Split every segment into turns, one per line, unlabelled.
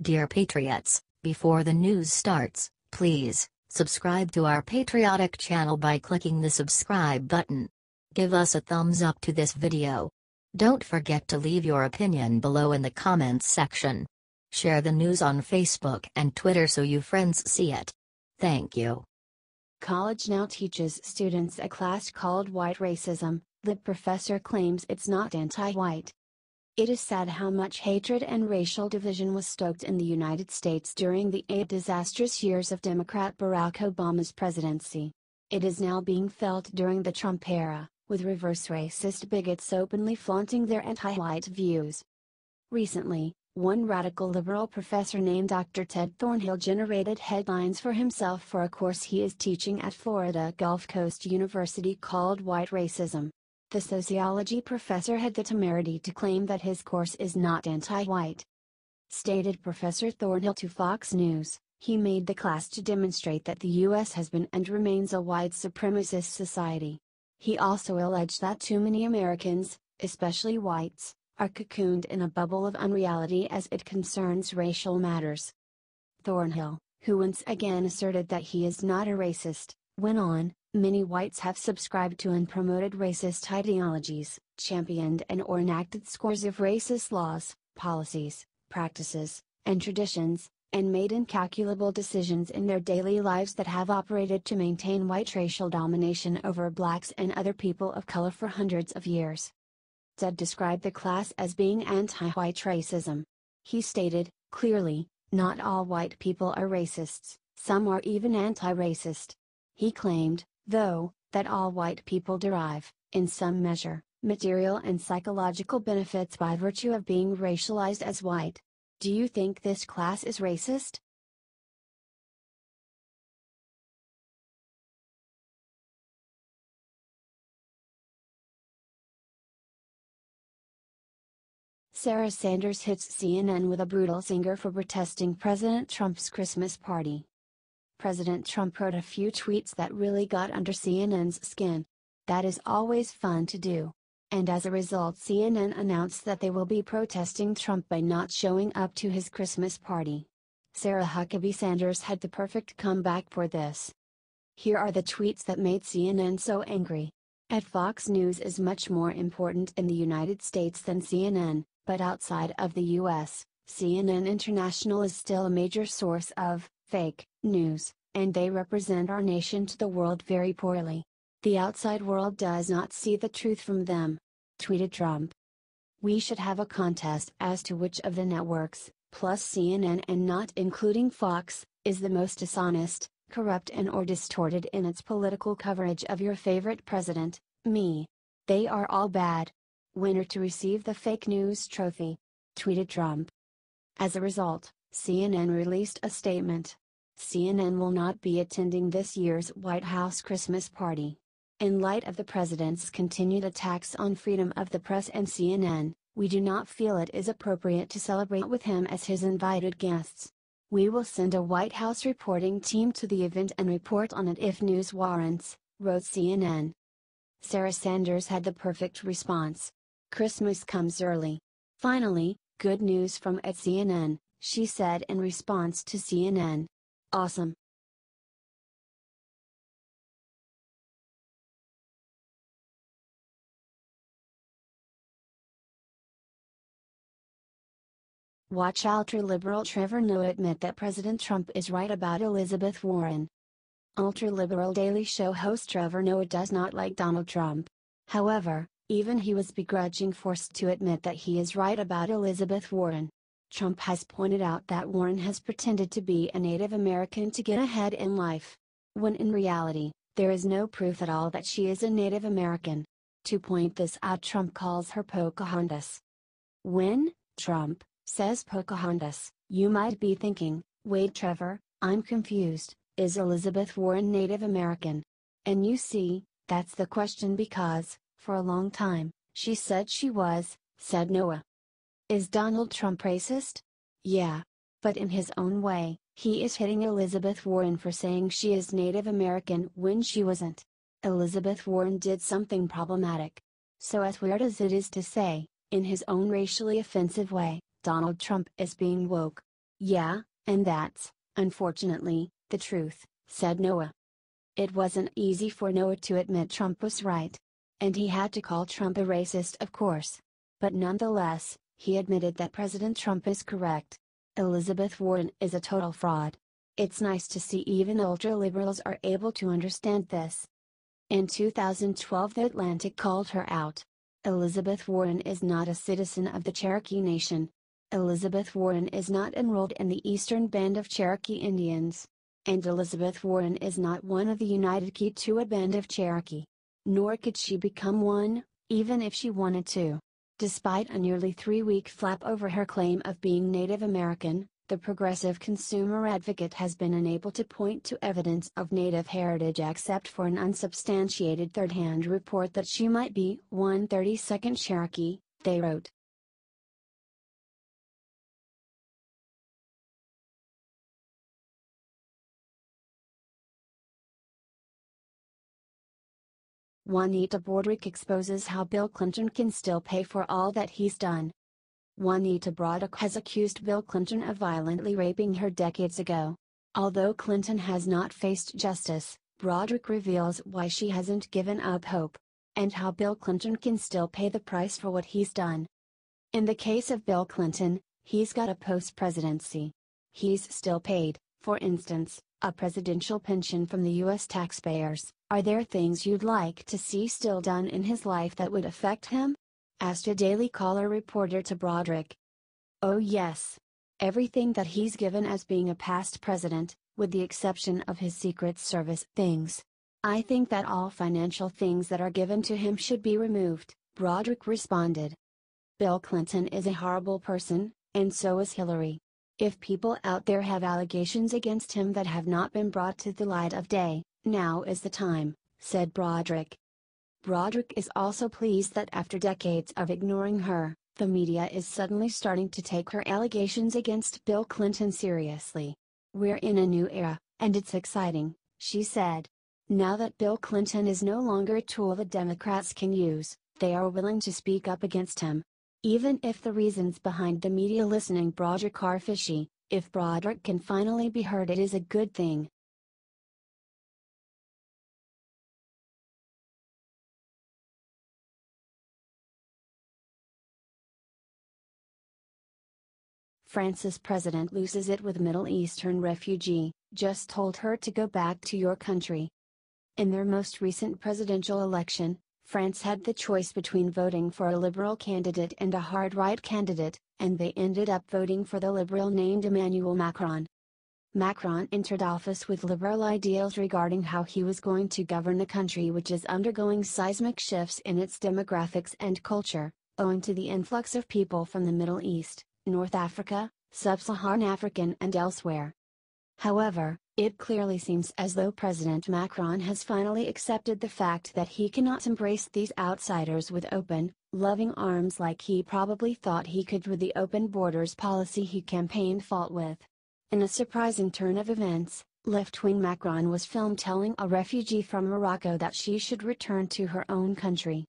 Dear Patriots, before the news starts, please subscribe to our patriotic channel by clicking the subscribe button. Give us a thumbs up to this video. Don't forget to leave your opinion below in the comments section. Share the news on Facebook and Twitter so your friends see it. Thank you.
College now teaches students a class called White Racism. Lib professor claims it's not anti-white. It is sad how much hatred and racial division was stoked in the United States during the 8 disastrous years of Democrat Barack Obama's presidency. It is now being felt during the Trump era, with reverse racist bigots openly flaunting their anti-white views. Recently, one radical liberal professor named Dr. Ted Thornhill generated headlines for himself for a course he is teaching at Florida Gulf Coast University called White Racism. The sociology professor had the temerity to claim that his course is not anti-white. Stated Professor Thornhill to Fox News, he made the class to demonstrate that the U.S. has been and remains a white supremacist society. He also alleged that too many Americans, especially whites, are cocooned in a bubble of unreality as it concerns racial matters. Thornhill, who once again asserted that he is not a racist, went on, many whites have subscribed to and promoted racist ideologies, championed and/or enacted scores of racist laws, policies, practices, and traditions, and made incalculable decisions in their daily lives that have operated to maintain white racial domination over blacks and other people of color for hundreds of years. Ted described the class as being anti-white racism. He stated, clearly, not all white people are racists, some are even anti-racist. He claimed, though, that all white people derive, in some measure, material and psychological benefits by virtue of being racialized as white. Do you think this class is racist? Sarah Sanders hits CNN with a brutal zinger for protesting President Trump's Christmas party. President Trump wrote a few tweets that really got under CNN's skin. That is always fun to do. And as a result, CNN announced that they will be protesting Trump by not showing up to his Christmas party. Sarah Huckabee Sanders had the perfect comeback for this. Here are the tweets that made CNN so angry. At Fox News is much more important in the United States than CNN, but outside of the US, CNN International is still a major source of fake news, and they represent our nation to the world very poorly. The outside world does not see the truth from them. Tweeted Trump. We should have a contest as to which of the networks, plus CNN and not including Fox, is the most dishonest, corrupt and/or distorted in its political coverage of your favorite president, me. They are all bad. Winner to receive the fake news trophy. Tweeted Trump. As a result, CNN released a statement. CNN will not be attending this year's White House Christmas party. In light of the president's continued attacks on freedom of the press and CNN, we do not feel it is appropriate to celebrate with him as his invited guests. We will send a White House reporting team to the event and report on it if news warrants, wrote CNN. Sarah Sanders had the perfect response. Christmas comes early. Finally, good news from at CNN, she said in response to CNN. Awesome. Watch ultra-liberal Trevor Noah admit that President Trump is right about Elizabeth Warren. Ultra-liberal Daily Show host Trevor Noah does not like Donald Trump. However, even he was begrudgingly forced to admit that he is right about Elizabeth Warren. Trump has pointed out that Warren has pretended to be a Native American to get ahead in life, when in reality, there is no proof at all that she is a Native American. To point this out, Trump calls her Pocahontas. When Trump says Pocahontas, you might be thinking, wait Trevor, I'm confused, is Elizabeth Warren Native American? And you see, that's the question because, for a long time, she said she was, said Noah. Is Donald Trump racist? Yeah. But in his own way, he is hitting Elizabeth Warren for saying she is Native American when she wasn't. Elizabeth Warren did something problematic. So as weird as it is to say, in his own racially offensive way, Donald Trump is being woke. Yeah, and that's, unfortunately, the truth, said Noah. It wasn't easy for Noah to admit Trump was right. And he had to call Trump a racist, of course. But nonetheless, he admitted that President Trump is correct. Elizabeth Warren is a total fraud. It's nice to see even ultra-liberals are able to understand this. In 2012, The Atlantic called her out. Elizabeth Warren is not a citizen of the Cherokee Nation. Elizabeth Warren is not enrolled in the Eastern Band of Cherokee Indians. And Elizabeth Warren is not one of the United Kituwa Band of Cherokee. Nor could she become one, even if she wanted to. Despite a nearly 3-week flap over her claim of being Native American, the progressive consumer advocate has been unable to point to evidence of Native heritage except for an unsubstantiated third-hand report that she might be 1/32 Cherokee, they wrote. Juanita Broaddrick exposes how Bill Clinton can still pay for all that he's done. Juanita Broaddrick has accused Bill Clinton of violently raping her decades ago. Although Clinton has not faced justice, Broaddrick reveals why she hasn't given up hope, and how Bill Clinton can still pay the price for what he's done. In the case of Bill Clinton, he's got a post-presidency. He's still paid, for instance, a presidential pension from the U.S. taxpayers. Are there things you'd like to see still done in his life that would affect him? Asked a Daily Caller reporter to Broaddrick. Oh yes. Everything that he's given as being a past president, with the exception of his Secret Service things. I think that all financial things that are given to him should be removed, Broaddrick responded. Bill Clinton is a horrible person, and so is Hillary. If people out there have allegations against him that have not been brought to the light of day, now is the time, said Broaddrick. Broaddrick is also pleased that after decades of ignoring her, the media is suddenly starting to take her allegations against Bill Clinton seriously. We're in a new era, and it's exciting, she said. Now that Bill Clinton is no longer a tool the Democrats can use, they are willing to speak up against him. Even if the reasons behind the media listening Broaddrick are fishy, if Broaddrick can finally be heard, it is a good thing. France's president loses it with Middle Eastern refugee, just told her to go back to your country. In their most recent presidential election, France had the choice between voting for a liberal candidate and a hard-right candidate, and they ended up voting for the liberal named Emmanuel Macron. Macron entered office with liberal ideals regarding how he was going to govern a country which is undergoing seismic shifts in its demographics and culture, owing to the influx of people from the Middle East, North Africa, Sub-Saharan African and elsewhere. However, it clearly seems as though President Macron has finally accepted the fact that he cannot embrace these outsiders with open, loving arms like he probably thought he could with the open borders policy he campaigned fault with. In a surprising turn of events, left-wing Macron was filmed telling a refugee from Morocco that she should return to her own country.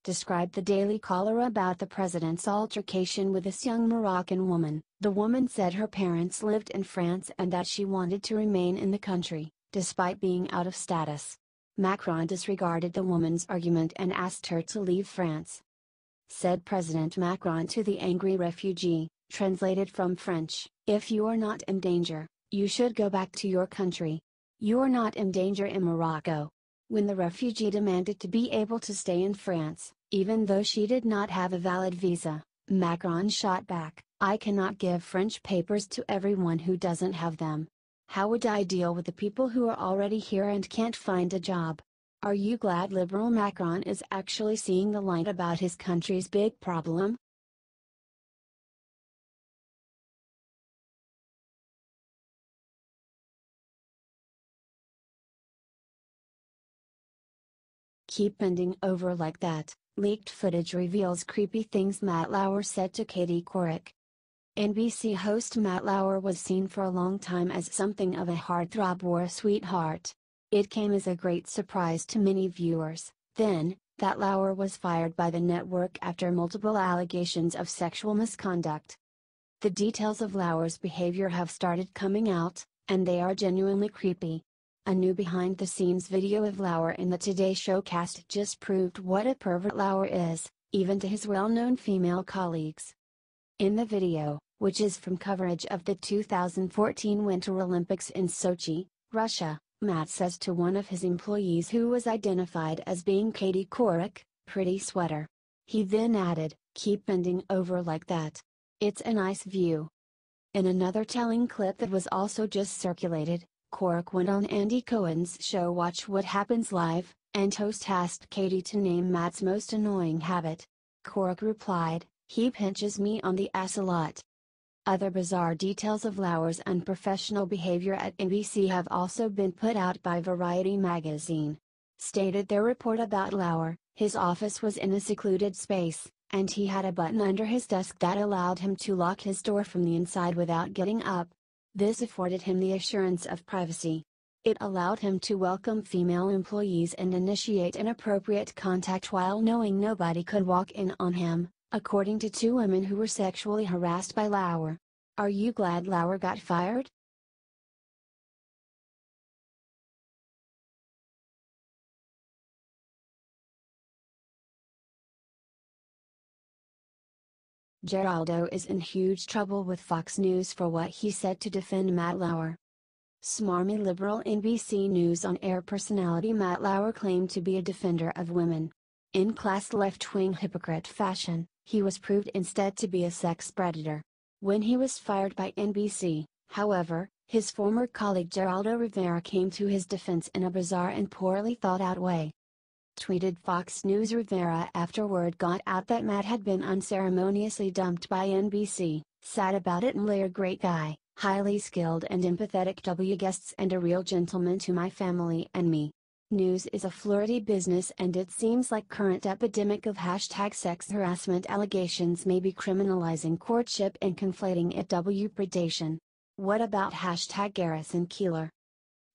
Described the Daily Caller about the president's altercation with this young Moroccan woman. The woman said her parents lived in France and that she wanted to remain in the country, despite being out of status. Macron disregarded the woman's argument and asked her to leave France. Said President Macron to the angry refugee, translated from French, "If you are not in danger, you should go back to your country. You are not in danger in Morocco." When the refugee demanded to be able to stay in France, even though she did not have a valid visa, Macron shot back, "I cannot give French papers to everyone who doesn't have them. How would I deal with the people who are already here and can't find a job?" Are you glad liberal Macron is actually seeing the light about his country's big problem? Keep bending over like that, leaked footage reveals creepy things Matt Lauer said to Katie Couric. NBC host Matt Lauer was seen for a long time as something of a heartthrob or a sweetheart. It came as a great surprise to many viewers, then, that Lauer was fired by the network after multiple allegations of sexual misconduct. The details of Lauer's behavior have started coming out, and they are genuinely creepy. A new behind-the-scenes video of Lauer in the Today Show cast just proved what a pervert Lauer is, even to his well-known female colleagues. In the video, which is from coverage of the 2014 Winter Olympics in Sochi, Russia, Matt says to one of his employees who was identified as being Katie Couric, "Pretty sweater." He then added, "Keep bending over like that. It's a nice view." In another telling clip that was also just circulated, Couric went on Andy Cohen's show Watch What Happens Live, and host asked Katie to name Matt's most annoying habit. Couric replied, "He pinches me on the ass a lot." Other bizarre details of Lauer's unprofessional behavior at NBC have also been put out by Variety magazine. Stated their report about Lauer, his office was in a secluded space, and he had a button under his desk that allowed him to lock his door from the inside without getting up. This afforded him the assurance of privacy. It allowed him to welcome female employees and initiate inappropriate contact while knowing nobody could walk in on him, according to two women who were sexually harassed by Lauer. Are you glad Lauer got fired? Geraldo is in huge trouble with Fox News for what he said to defend Matt Lauer. Smarmy liberal NBC News on-air personality Matt Lauer claimed to be a defender of women. In class left-wing hypocrite fashion, he was proved instead to be a sex predator. When he was fired by NBC, however, his former colleague Geraldo Rivera came to his defense in a bizarre and poorly thought-out way. Tweeted Fox News. Rivera after word got out that Matt had been unceremoniously dumped by NBC, sad about it and later great guy, highly skilled and empathetic guests and a real gentleman to my family and me. News is a flirty business and it seems like current epidemic of #sex harassment allegations may be criminalizing courtship and conflating it predation. What about #Garrison Keillor?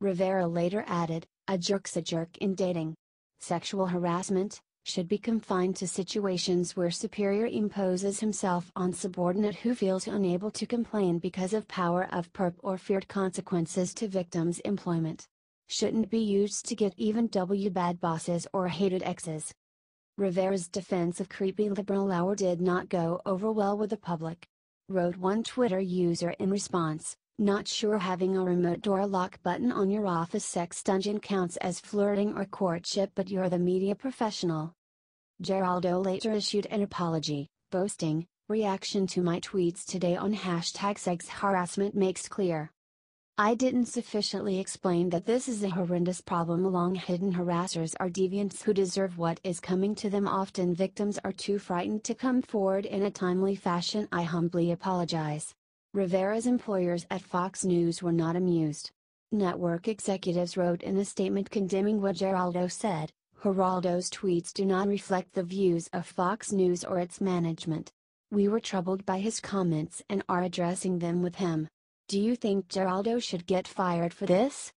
Rivera later added, a jerk's a jerk in dating. Sexual harassment should be confined to situations where superior imposes himself on subordinate who feels unable to complain because of power of perp or feared consequences to victims' employment. Shouldn't be used to get even bad bosses or hated exes. Rivera's defense of creepy liberal Lauer did not go over well with the public. Wrote one Twitter user in response, "Not sure having a remote door lock button on your office sex dungeon counts as flirting or courtship, but you're the media professional." Geraldo later issued an apology, boasting, "Reaction to my tweets today on #sex harassment makes clear. I didn't sufficiently explain that this is a horrendous problem along hidden harassers are deviants who deserve what is coming to them. Often victims are too frightened to come forward in a timely fashion. I humbly apologize." Rivera's employers at Fox News were not amused. Network executives wrote in a statement condemning what Geraldo said, "Geraldo's tweets do not reflect the views of Fox News or its management. We were troubled by his comments and are addressing them with him. Do you think Geraldo should get fired for this?"